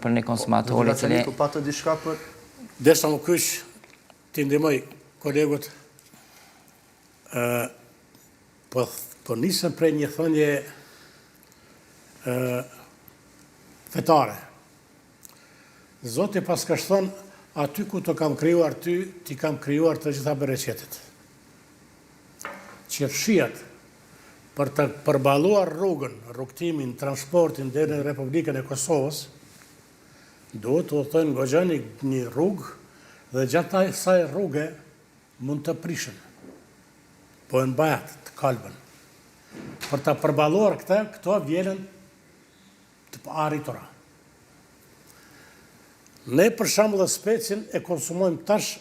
për ne konsumatorë i cili pa të diçka për Desha më kyç të ndihmoj kolegut po nisëm prej një thënie fetare. Zoti pas ka thënë, aty ku të kam krijuar ty, ti kam krijuar të gjitha bereqetet. Që fshihet për të përballuar rrugtimin, transportin deri në Republikën e Kosovës, duhet të thënë goxhani një rrugë dhe gjatë asaj rruge mund të prishën. Po e mbajat të kalbën. Për të përballuar këto vjelen të arritura. Ne për shembull dhe specin e konsumojmë tash,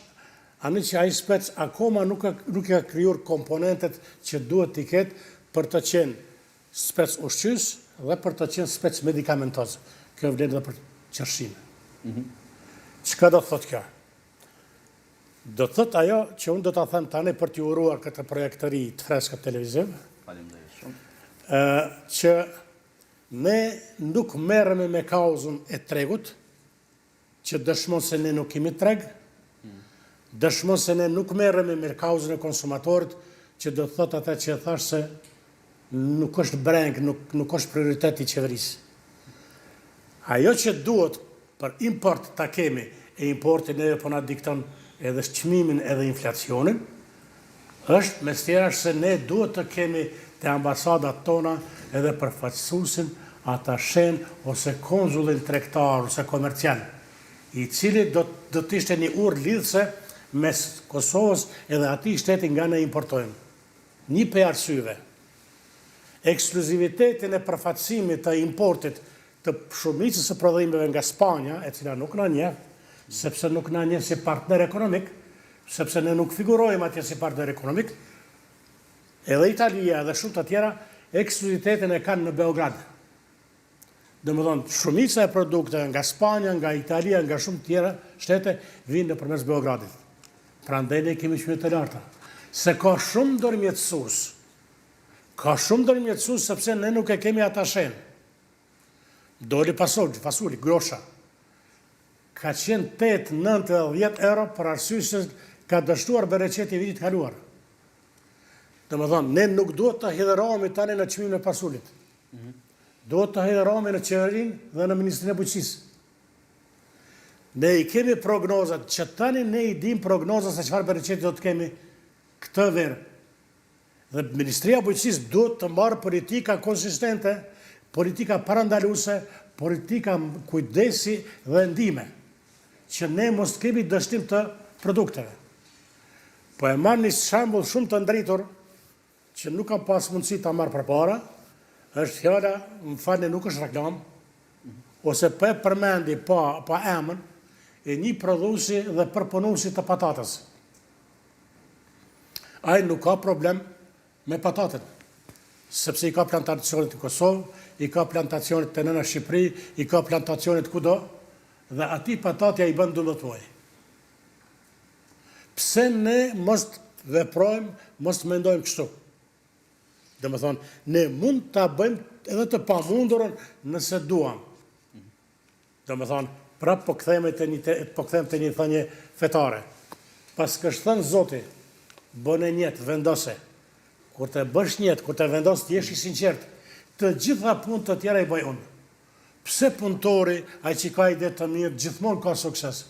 anë që ai spec akoma nuk ka krijuar komponentet që duhet t'i ketë për të qenë spec ushqys dhe për të qenë spec medikamentoz. Kjo vlen edhe për qershime. Çka do thotë kjo? Do thotë ajo që unë do ta them tani për t'i uruar këtë projekt të ri të freskët televiziv. Faleminderit shumë. Që ne nuk merremi me kauzën e tregut, që dëshmon se ne nuk kemi treg, dëshmon se ne nuk merremi me kauzën e konsumatorit, që do thotë ata që thash se nuk është breng, nuk është prioritet i qeverisë. Ajo që duhet për import ta kemi, e importin edhe po na dikton edhe çmimin edhe inflacionin, është mes tjera se ne duhet të kemi te ambasadat tona edhe përfaqësuesin, atashen ose konzullin tregtar ose komercial, i cili do të ishte një urë lidhse mes Kosovës edhe atij shteti nga ne importojmë. Një prej arsyeve, ekskluzivitetin e përfaqësimit të importit të shumicës së prodhimeve nga Spanja, e cila nuk na njeh, sepse nuk na njeh si partner ekonomik, sepse ne nuk figurojmë atje si partner ekonomik, edhe Italia dhe shumë të tjera, ekskluzivitetin e kanë në Beograd. Domethënë, shumica e produkteve nga Spanja, nga Italia, nga shumë të tjera shtete vinë nëpërmes Beogradit. Prandaj ne kemi çmimet të larta. Se ka shumë ndërmjetësues. Ka shumë ndërmjetësues sepse ne nuk e kemi atashen. Doli fasuli, grosha. Ka qenë 8, 9 dhe 10 euro për arsye se ka dështuar bereqeti vitit kaluar. Domethënë, ne nuk duhet të hidherohemi tani në çmimin e fasulit. Duhet të hidherohemi në qeverinë dhe në Ministrinë e Bujqësisë. Ne i kemi prognozat, që tani ne i dim prognozat se çfarë bereqeti do të kemi këtë verë. Dhe Ministria e Bujqësisë duhet të marrë politika konsistente, politika parandaluese, politika kujdesi dhe ndihme, që ne mos kemi dështim të produkteve. Po e marr një shembull shumë të ndritur, që nuk kam pas mundësi ta marr përpara, është fjala, më falni, nuk është reklam, ose po e përmendi pa emën, e një prodhuesi dhe përpunuesi të patatës. Ai nuk ka problem me patatën, sepse i ka plantacionet në Kosovë, i ka plantacionet të nëna Shqipëri, i ka plantacionet kudo, dhe ati patatja i bën 12 muaj. Pse ne mos veprojmë, mos mendojmë kështu? Domethënë, ne mund ta bëjmë edhe të pamundurën nëse duam. Domethënë, prapë po kthehemi te një thënie fetare. Pas ka thënë Zoti, bëne njetë, vendose. Kur të bësh njetë, kur të vendos të jesh i sinqert, të gjitha punë të tjera i bëj unë. Pse punëtori, ai që ka ide të mirë, gjithmonë ka sukses.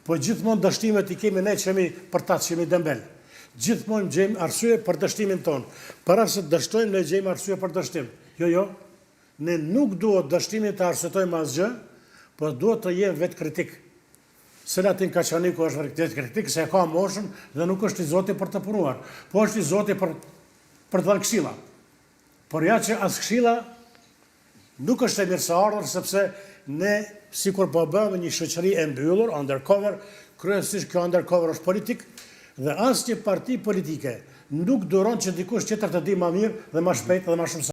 Po gjithmonë dështimet i kemi ne që jemi për ta që jemi dembel. Gjithmonë gjejmë arsye për dështimin tonë. Para se dështojmë, ne gjejmë arsye për dështim. Jo. Ne nuk duhet dështimin të arsyetojmë asgjë, por duhet të jemi vetë kritik. Selatin Kaçaniku është vetë kritik se ka moshën dhe nuk është i Zoti për të punuar, po është i Zoti për të dhënë këshilla. Por ja që as këshilla nuk është e mirëseardhur, sepse ne sikur po bëjmë një shoqëri e mbyllur, undercover, kryesisht kjo undercover është politik, dhe asnjë parti politike nuk duron që dikush tjetër të di më mirë dhe më shpejt dhe më shumë